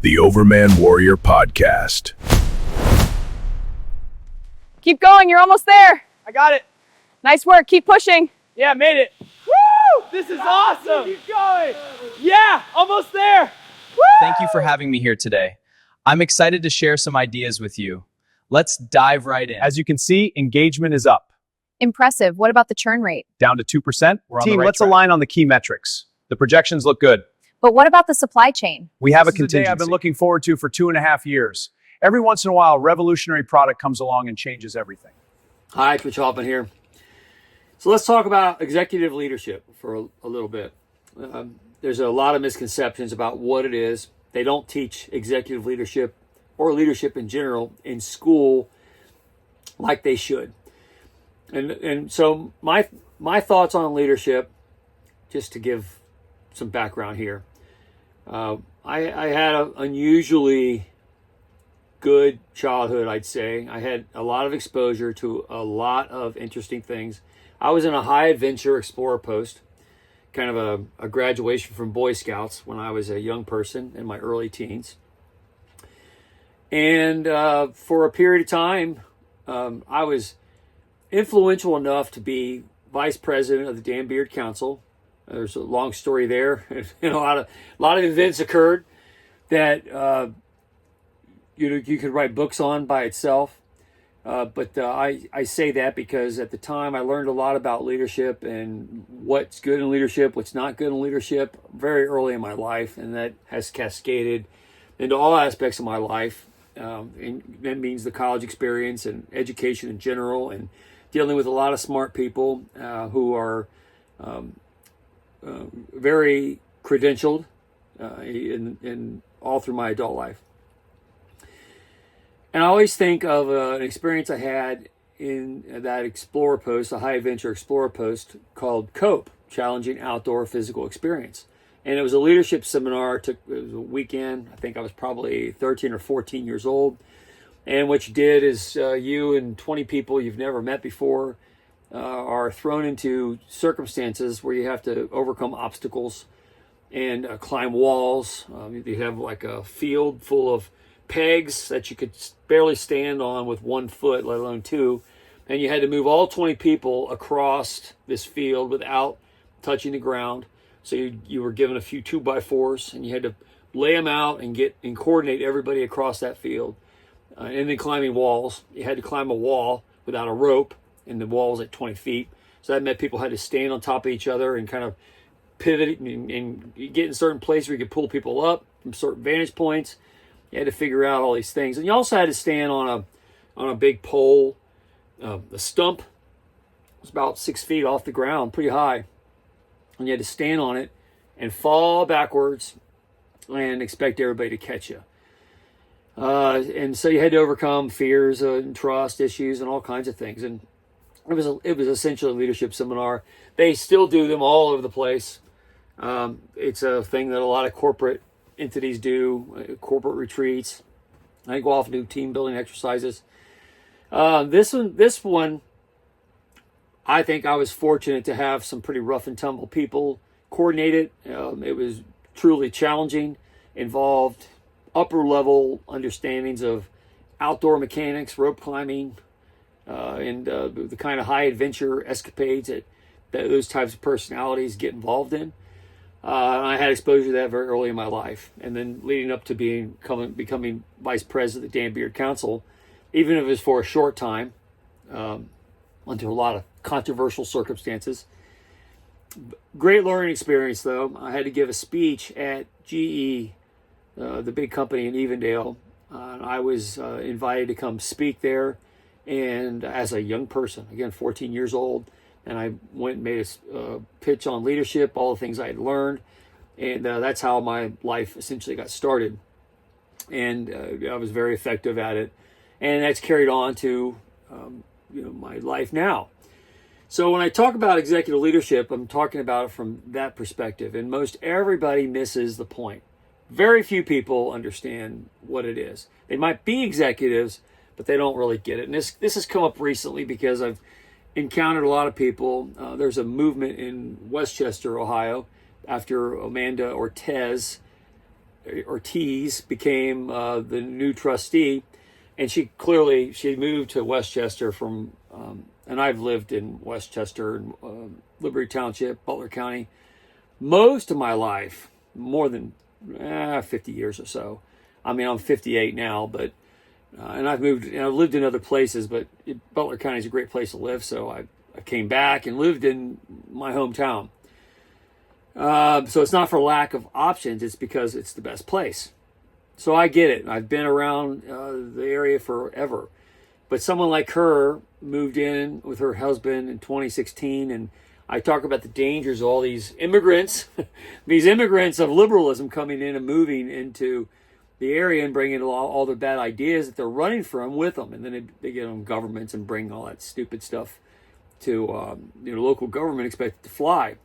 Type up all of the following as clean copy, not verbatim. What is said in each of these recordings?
the Overman Warrior Podcast. Keep going, you're almost there. I got it. Nice work, keep pushing. Yeah, made it. Woo! This is awesome. Keep going. Yeah, almost there. Woo! Thank you for having me here today. I'm excited to share some ideas with you. Let's dive right in. As you can see, engagement is up, Impressive, what about the churn rate? down to 2%. We're on the Team, right let's track. align on the key metrics. The projections look good. But what about the supply chain? We have This a is the day contingency. I've been looking forward to for 2.5 years. Every once in a while, a revolutionary product comes along and changes everything. Hi, Twitch Hoffman here. So let's talk about executive leadership for a little bit. There's a lot of misconceptions about what it is. They don't teach executive leadership or leadership in general in school like they should. And so my thoughts on leadership, just to give some background here. I had an unusually good childhood, I'd say. I had a lot of exposure to a lot of interesting things. I was in a high adventure explorer post, kind of a graduation from Boy Scouts when I was a young person in my early teens. And for a period of time, I was influential enough to be vice president of the Dan Beard Council. There's a long story there. A lot of events occurred that you could write books on by itself. But I say that because at the time I learned a lot about leadership and what's good in leadership, what's not good in leadership very early in my life. And that has cascaded into all aspects of my life. And that means the college experience and education in general and dealing with a lot of smart people who are very credentialed in all through my adult life. And I always think of an experience I had in that Explorer post, a high adventure Explorer post called COPE, Challenging Outdoor Physical Experience. And it was a leadership seminar. It was a weekend. I think I was probably 13 or 14 years old. And what you did is you and 20 people you've never met before are thrown into circumstances where you have to overcome obstacles and climb walls. You have like a field full of pegs that you could barely stand on with 1 foot, let alone 2. And you had to move all 20 people across this field without touching the ground. So you were given a few 2x4s and you had to lay them out and coordinate everybody across that field. And then climbing walls. You had to climb a wall without a rope, and the wall was at 20 feet. So that meant people had to stand on top of each other and kind of pivot and get in certain places where you could pull people up from certain vantage points. You had to figure out all these things. And you also had to stand on a big pole. The stump was about 6 feet off the ground, pretty high. And you had to stand on it and fall backwards and expect everybody to catch you. And so you had to overcome fears and trust issues and all kinds of things. And it was essentially a leadership seminar. They still do them all over the place. It's a thing that a lot of corporate entities do, corporate retreats. I go off and do team building exercises. This one, I think I was fortunate to have some pretty rough and tumble people coordinate it. It was truly challenging, involved upper level understandings of outdoor mechanics, rope climbing, and the kind of high adventure escapades that those types of personalities get involved in. And I had exposure to that very early in my life. And then leading up to becoming vice president of the Dan Beard Council, even if it was for a short time, under a lot of controversial circumstances. Great learning experience, though. I had to give a speech at GE, the big company in Evendale. I was invited to come speak there, and as a young person, again, 14 years old, and I went and made a pitch on leadership, all the things I had learned, and that's how my life essentially got started. And I was very effective at it, and that's carried on to my life now. So when I talk about executive leadership, I'm talking about it from that perspective, and most everybody misses the point. Very few people understand what it is. They might be executives, but they don't really get it. And this has come up recently because I've encountered a lot of people. There's a movement in Westchester, Ohio, after Amanda Ortiz Ortiz became the new trustee, and she moved to Westchester from, and I've lived in Westchester, Liberty Township, Butler County, most of my life, more than 50 years or so. I mean, I'm 58 now, but and I've lived in other places, but Butler County is a great place to live, so I came back and lived in my hometown. So it's not for lack of options, it's because it's the best place. So I get it. I've been around the area forever. But someone like her moved in with her husband in 2016, and I talk about the dangers of all these immigrants, these immigrants of liberalism coming in and moving into the area and bringing all the bad ideas that they're running from with them. And then they get on governments and bring all that stupid stuff to local government, expect it to fly.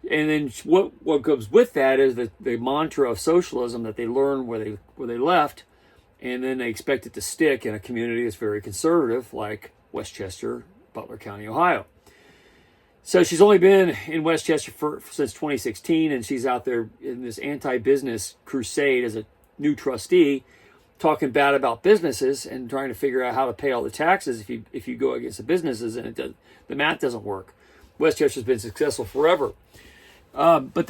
And then what goes with that is the mantra of socialism that they learned where they left, and then they expect it to stick in a community that's very conservative, like Westchester, Butler County, Ohio. So she's only been in Westchester since 2016, and she's out there in this anti-business crusade as a new trustee, talking bad about businesses and trying to figure out how to pay all the taxes if you go against the businesses, and the math doesn't work. Westchester's been successful forever. But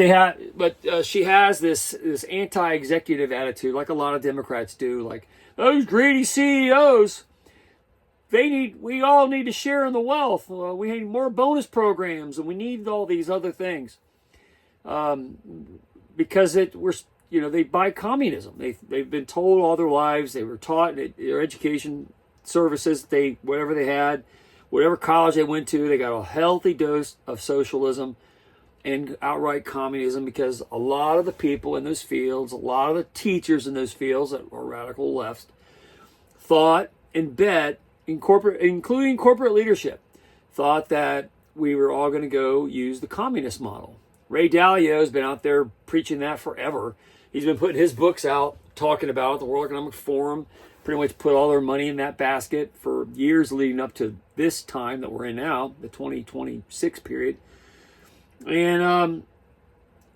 she has this anti-executive attitude, like a lot of Democrats do. Like, those greedy CEOs, we all need to share in the wealth. We need more bonus programs, and we need all these other things. Because they buy communism. They've been told all their lives. They were taught their education services. Whatever they had, whatever college they went to, they got a healthy dose of socialism and outright communism, because a lot of the people in those fields, a lot of the teachers in those fields that are radical left, thought and bet, including corporate leadership, thought that we were all going to go use the communist model. Ray Dalio has been out there preaching that forever. He's been putting his books out, talking about it. The World Economic Forum pretty much put all their money in that basket for years leading up to this time that we're in now, the 2026 period. And,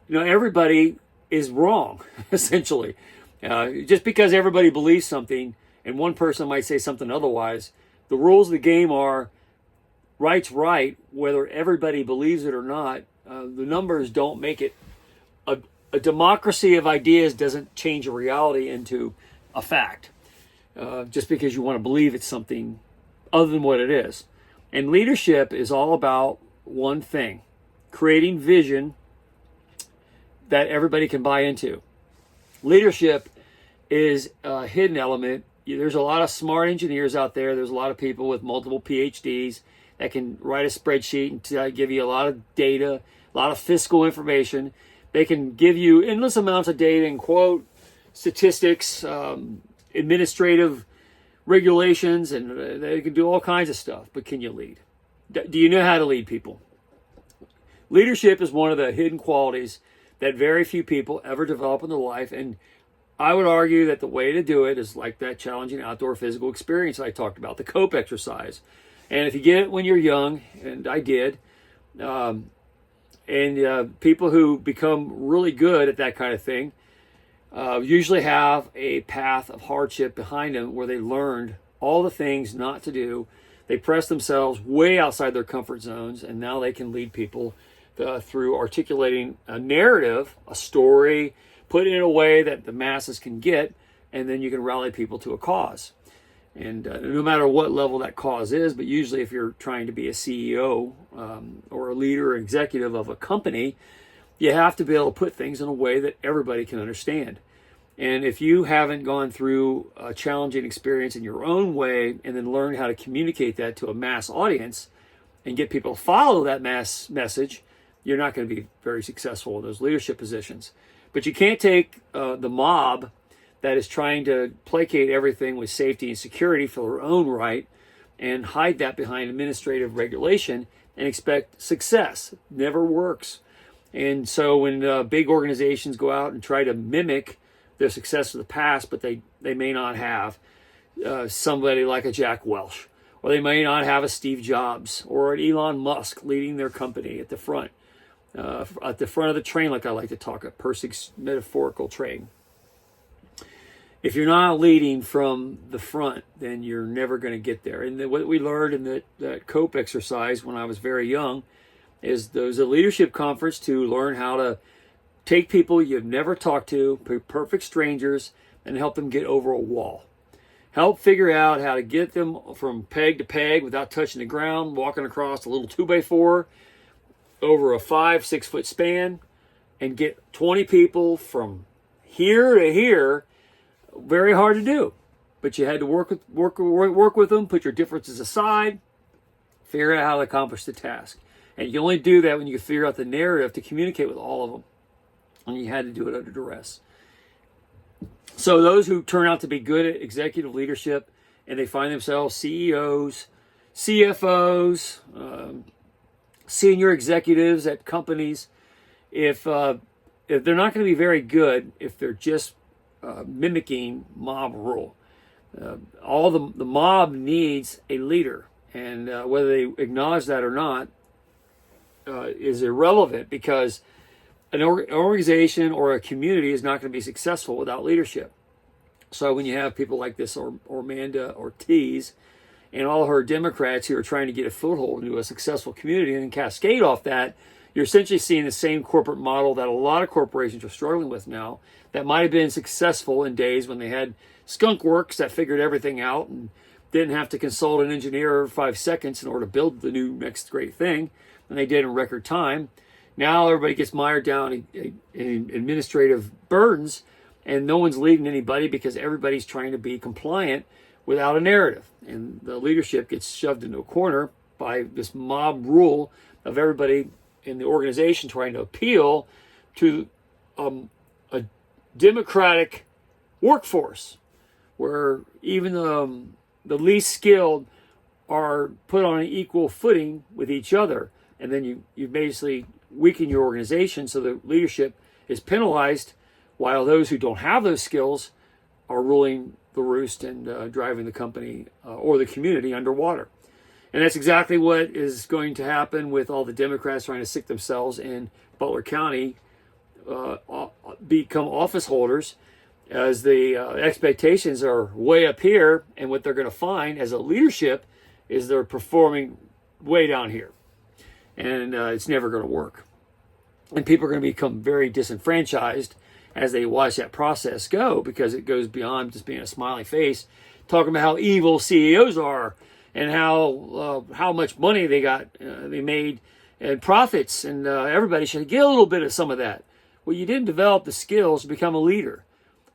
everybody is wrong, essentially. Just because everybody believes something and one person might say something otherwise, the rules of the game are right's right, whether everybody believes it or not. The numbers don't make it. A democracy of ideas doesn't change a reality into a fact, just because you want to believe it's something other than what it is. And leadership is all about one thing: creating vision that everybody can buy into. Leadership is a hidden element. There's a lot of smart engineers out there. There's a lot of people with multiple PhDs that can write a spreadsheet and give you a lot of data, a lot of fiscal information. They can give you endless amounts of data and quote statistics, administrative regulations, and they can do all kinds of stuff. But can you lead? Do you know how to lead people? Leadership is one of the hidden qualities that very few people ever develop in their life. And I would argue that the way to do it is like that challenging outdoor physical experience I talked about, the COPE exercise. And if you get it when you're young, and I did, people who become really good at that kind of thing usually have a path of hardship behind them where they learned all the things not to do. They press themselves way outside their comfort zones, and now they can lead people through articulating a narrative, a story, put it in a way that the masses can get, and then you can rally people to a cause. And no matter what level that cause is, but usually if you're trying to be a CEO or a leader or executive of a company, you have to be able to put things in a way that everybody can understand. And if you haven't gone through a challenging experience in your own way and then learn how to communicate that to a mass audience and get people to follow that mass message, you're not going to be very successful in those leadership positions. But you can't take the mob that is trying to placate everything with safety and security for their own right and hide that behind administrative regulation and expect success. It never works. And so when big organizations go out and try to mimic the success of the past, but they may not have somebody like a Jack Welch, or they may not have a Steve Jobs or an Elon Musk leading their company at the front of the train, like I like to talk, a Persic's metaphorical train. if you're not leading from the front, then you're never going to get there. And what we learned in that COPE exercise when I was very young is there was a leadership conference to learn how to take people you've never talked to, perfect strangers, and help them get over a wall. Help figure out how to get them from peg to peg without touching the ground, walking across a little 2x4 over a 5-6 foot span, and get 20 people from here to here. Very hard to do, but you had to work with them, put your differences aside, figure out how to accomplish the task. And you only do that when you can figure out the narrative to communicate with all of them. And you had to do it under duress. So those who turn out to be good at executive leadership and they find themselves CEOs, CFOs, senior executives at companies, if they're not going to be very good, if they're just mimicking mob rule. All the mob needs a leader, and whether they acknowledge that or not is irrelevant, because an organization or a community is not going to be successful without leadership. So when you have people like this, or Amanda Ortiz and all her Democrats who are trying to get a foothold into a successful community and then cascade off that, you're essentially seeing the same corporate model that a lot of corporations are struggling with now, that might have been successful in days when they had skunk works that figured everything out and didn't have to consult an engineer every 5 seconds in order to build the new next great thing, and they did in record time. Now everybody gets mired down in administrative burdens, and no one's leading anybody because everybody's trying to be compliant without a narrative. And the leadership gets shoved into a corner by this mob rule of everybody in the organization trying to appeal to a democratic workforce, where even the least skilled are put on an equal footing with each other. And then you basically weaken your organization, so the leadership is penalized while those who don't have those skills are ruling the roost and driving the company or the community underwater. And that's exactly what is going to happen with all the Democrats trying to stick themselves in Butler County, become office holders, as the expectations are way up here, and what they're going to find as a leadership is they're performing way down here. And it's never going to work. And people are going to become very disenfranchised as they watch that process go, because it goes beyond just being a smiley face, talking about how evil CEOs are and how much money they made and profits, and everybody should get a little bit of some of that. Well, you didn't develop the skills to become a leader.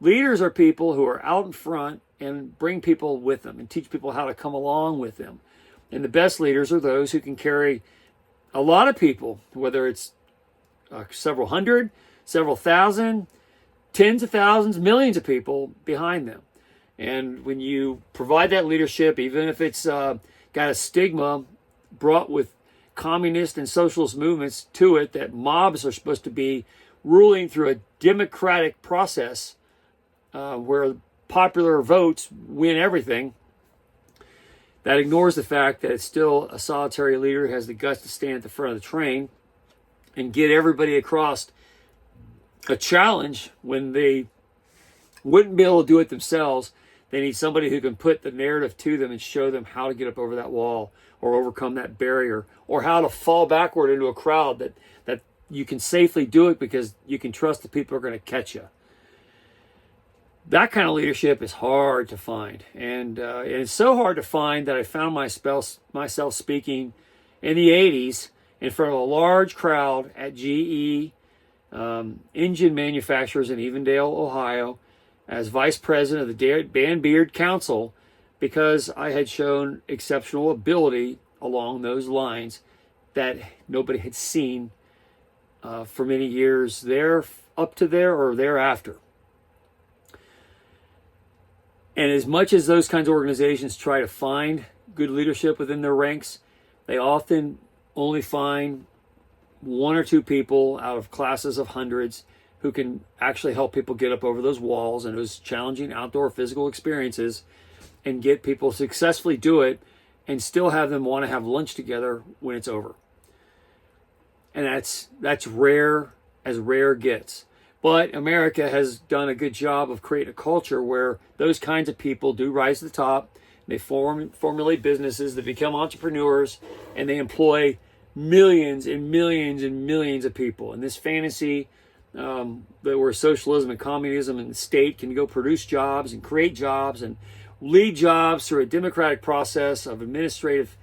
Leaders are people who are out in front and bring people with them and teach people how to come along with them. And the best leaders are those who can carry a lot of people, whether it's several hundred, several thousand, tens of thousands, millions of people behind them. And when you provide that leadership, even if it's got a stigma brought with communist and socialist movements to it, that mobs are supposed to be ruling through a democratic process where popular votes win everything, that ignores the fact that it's still a solitary leader who has the guts to stand at the front of the train and get everybody across a challenge when they wouldn't be able to do it themselves. They need somebody who can put the narrative to them and show them how to get up over that wall or overcome that barrier, or how to fall backward into a crowd that you can safely do it because you can trust the people are going to catch you. That kind of leadership is hard to find. And it's so hard to find that I found myself speaking in the 80s in front of a large crowd at GE engine manufacturers in Evendale, Ohio, as vice president of the Dan Beard Council, because I had shown exceptional ability along those lines that nobody had seen for many years there, up to there, or thereafter. And as much as those kinds of organizations try to find good leadership within their ranks, they often only find one or two people out of classes of hundreds who can actually help people get up over those walls and those challenging outdoor physical experiences, and get people successfully do it and still have them want to have lunch together when it's over. And that's rare as rare gets. But America has done a good job of creating a culture where those kinds of people do rise to the top. They formulate businesses, they become entrepreneurs, and they employ millions and millions and millions of people. And this fantasy that where socialism and communism and the state can go produce jobs and create jobs and lead jobs through a democratic process of administrative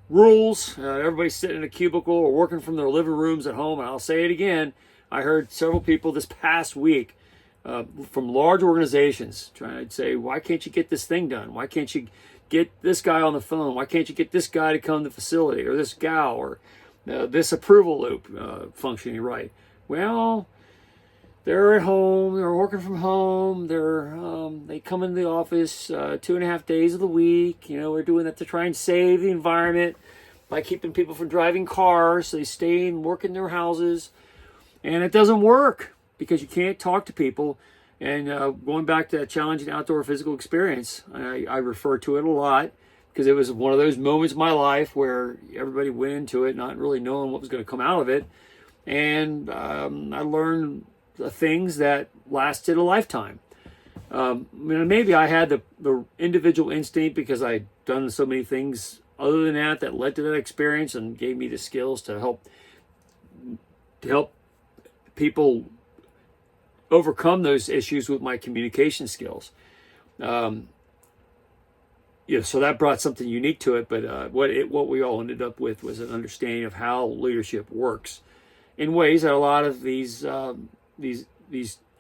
rules. Everybody's sitting in a cubicle or working from their living rooms at home. And I'll say it again, I heard several people this past week from large organizations trying to say, why can't you get this thing done? Why can't you get this guy on the phone? Why can't you get this guy to come to the facility, or this gal, or this approval loop functioning right? Well, they're at home, they're working from home, they come into the office 2.5 days of the week. You know, we're doing that to try and save the environment by keeping people from driving cars, so they stay and work in their houses. And it doesn't work because you can't talk to people. And going back to that challenging outdoor physical experience, I refer to it a lot because it was one of those moments in my life where everybody went into it not really knowing what was going to come out of it. And I learned things that lasted a lifetime. Maybe I had the individual instinct because I'd done so many things other than that led to that experience and gave me the skills to help people overcome those issues with my communication skills. So that brought something unique to it. But what we all ended up with was an understanding of how leadership works in ways that a lot of these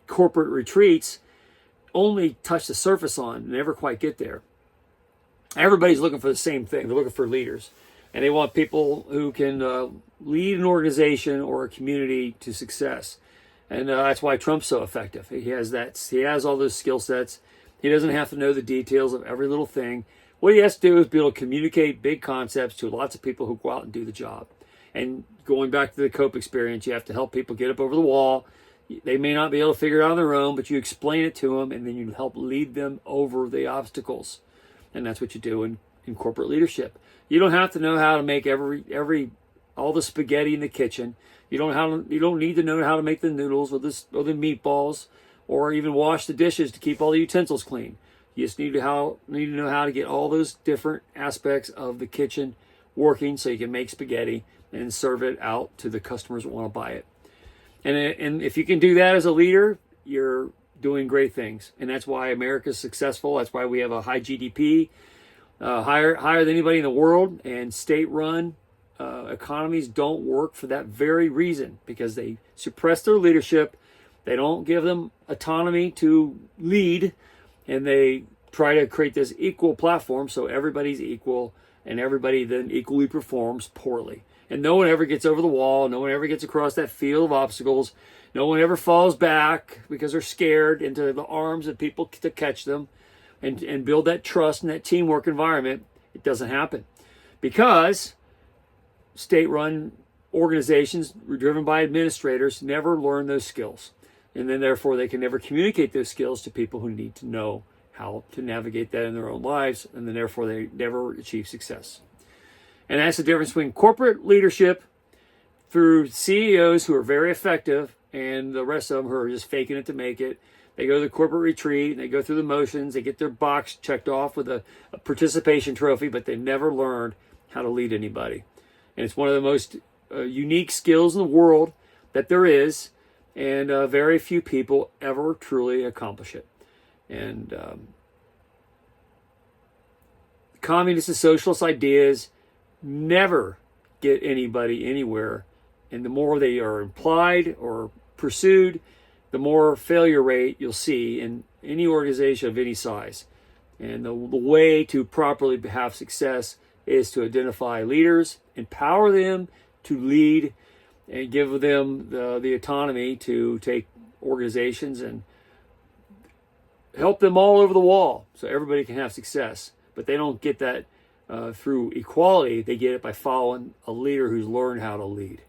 corporate retreats only touch the surface on and never quite get there. Everybody's looking for the same thing. They're looking for leaders, and they want people who can lead an organization or a community to success. And that's why Trump's so effective. He has all those skill sets. He doesn't have to know the details of every little thing. What he has to do is be able to communicate big concepts to lots of people who go out and do the job. And going back to the COPE experience, you have to help people get up over the wall. They may not be able to figure it out on their own, but you explain it to them, and then you help lead them over the obstacles. And that's what you do in corporate leadership. You don't have to know how to make all the spaghetti in the kitchen. You don't need to know how to make the noodles or the meatballs, or even wash the dishes to keep all the utensils clean. You just need to know how to get all those different aspects of the kitchen working so you can make spaghetti and serve it out to the customers that want to buy it. And if you can do that as a leader, you're doing great things. And that's why America's successful. That's why we have a high GDP, higher than anybody in the world. And state-run economies don't work for that very reason, because they suppress their leadership. They don't give them autonomy to lead, and they try to create this equal platform so everybody's equal, and everybody then equally performs poorly. And no one ever gets over the wall. No one ever gets across that field of obstacles. No one ever falls back because they're scared into the arms of people to catch them and build that trust and that teamwork environment. It doesn't happen because state-run organizations driven by administrators never learn those skills. And then therefore they can never communicate those skills to people who need to know how to navigate that in their own lives. And then therefore they never achieve success. And that's the difference between corporate leadership through CEOs who are very effective and the rest of them who are just faking it to make it. They go to the corporate retreat, they go through the motions, they get their box checked off with a participation trophy, but they never learned how to lead anybody. And it's one of the most unique skills in the world that there is, and very few people ever truly accomplish it. And communist and socialist ideas never get anybody anywhere, and the more they are implied or pursued, the more failure rate you'll see in any organization of any size. And the way to properly have success is to identify leaders, empower them to lead, and give them the autonomy to take organizations and help them all over the wall so everybody can have success. But they don't get that through equality. They get it by following a leader who's learned how to lead.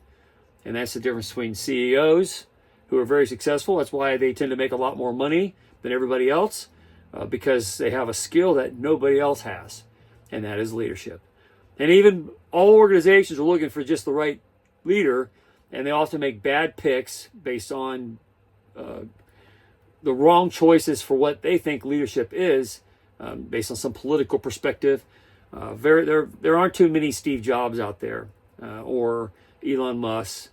And that's the difference between CEOs who are very successful. That's why they tend to make a lot more money than everybody else, because they have a skill that nobody else has, and that is leadership. And even all organizations are looking for just the right leader, and they often make bad picks based on the wrong choices for what they think leadership is, based on some political perspective. There aren't too many Steve Jobs out there, or Elon Musk,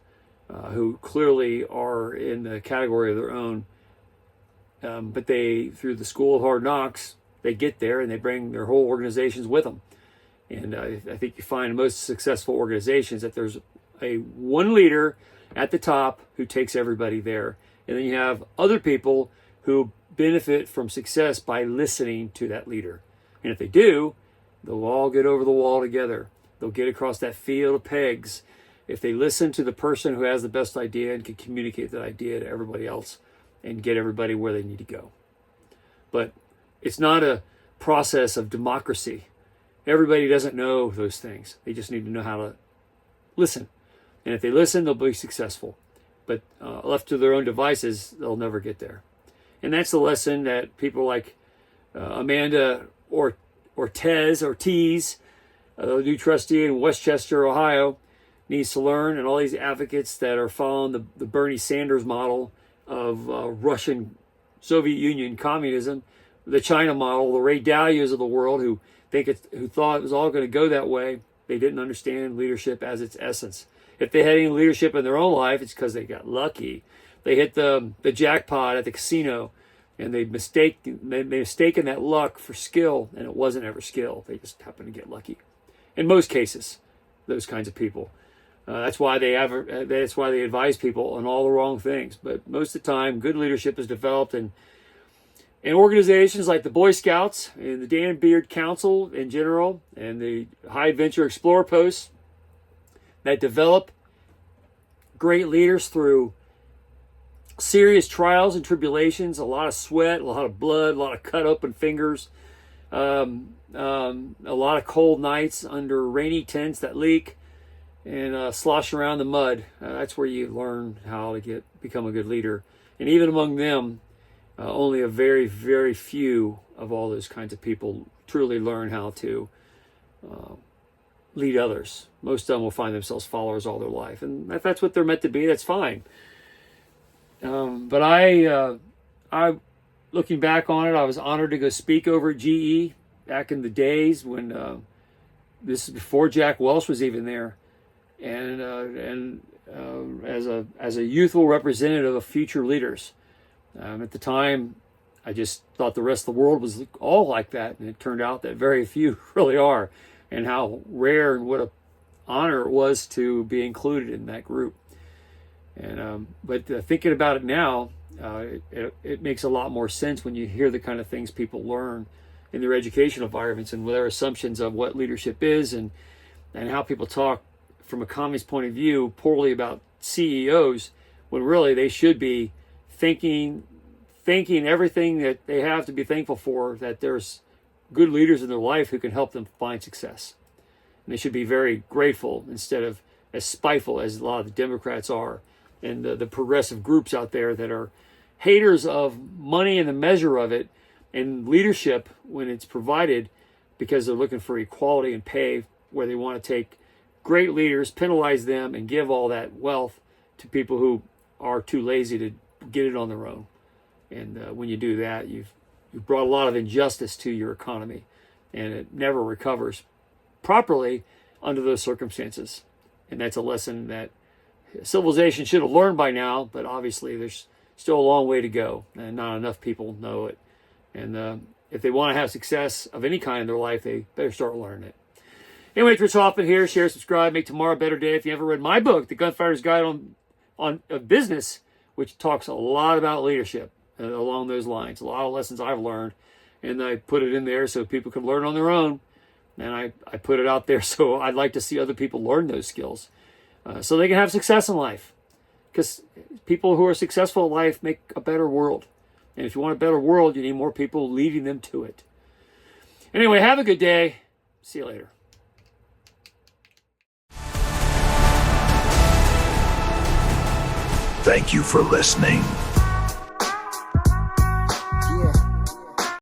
who clearly are in the category of their own. But they, through the school of hard knocks, they get there and they bring their whole organizations with them. And I think you find in most successful organizations that there's one leader at the top who takes everybody there. And then you have other people who benefit from success by listening to that leader. And if they do, they'll all get over the wall together. They'll get across that field of pegs if they listen to the person who has the best idea and can communicate that idea to everybody else and get everybody where they need to go. But it's not a process of democracy. Everybody doesn't know those things. They just need to know how to listen. And if they listen, they'll be successful. But left to their own devices, they'll never get there. And that's the lesson that people like Amanda Ortiz, the new trustee in Westchester, Ohio, needs to learn, and all these advocates that are following the Bernie Sanders model of Russian Soviet Union communism, the China model, the Ray Dalias of the world who thought it was all going to go that way. They didn't understand leadership as its essence. If they had any leadership in their own life, it's because they got lucky. They hit the jackpot at the casino, and they mistaken that luck for skill, and it wasn't ever skill. They just happened to get lucky. In most cases, those kinds of people. That's why they advise people on all the wrong things. But most of the time, good leadership is developed in organizations like the Boy Scouts and the Dan Beard Council in general, and the High Adventure Explorer Posts that develop great leaders through serious trials and tribulations, a lot of sweat, a lot of blood, a lot of cut open fingers, a lot of cold nights under rainy tents that leak, and slosh around the mud. That's where you learn how to become a good leader. And even among them, only a very, very few of all those kinds of people truly learn how to lead others. Most of them will find themselves followers all their life. And if that's what they're meant to be, that's fine. But I, looking back on it, I was honored to go speak over at GE back in the days when this is before Jack Welch was even there. And as a youthful representative of future leaders. At the time, I just thought the rest of the world was all like that, and it turned out that very few really are, and how rare and what an honor it was to be included in that group. And but thinking about it now, it makes a lot more sense when you hear the kind of things people learn in their educational environments and their assumptions of what leadership is, and how people talk from a communist point of view poorly about CEOs when really they should be thinking everything that they have to be thankful for, that there's good leaders in their life who can help them find success. And they should be very grateful instead of as spiteful as a lot of the Democrats are, and the progressive groups out there that are haters of money and the measure of it, and leadership when it's provided, because they're looking for equality and pay, where they want to take great leaders, penalize them, and give all that wealth to people who are too lazy to get it on their own. And when you do that, you've brought a lot of injustice to your economy, and it never recovers properly under those circumstances. And that's a lesson that civilization should have learned by now, but obviously there's still a long way to go, and not enough people know it. And if they want to have success of any kind in their life, they better start learning it. Anyway, Chris Hoffman here. Share, subscribe, make tomorrow a better day. If you ever read my book, The Gunfighter's Guide on Business, which talks a lot about leadership along those lines, a lot of lessons I've learned, and I put it in there so people can learn on their own. And I put it out there so I'd like to see other people learn those skills so they can have success in life. Because people who are successful in life make a better world. And if you want a better world, you need more people leading them to it. Anyway, have a good day. See you later. Thank you for listening.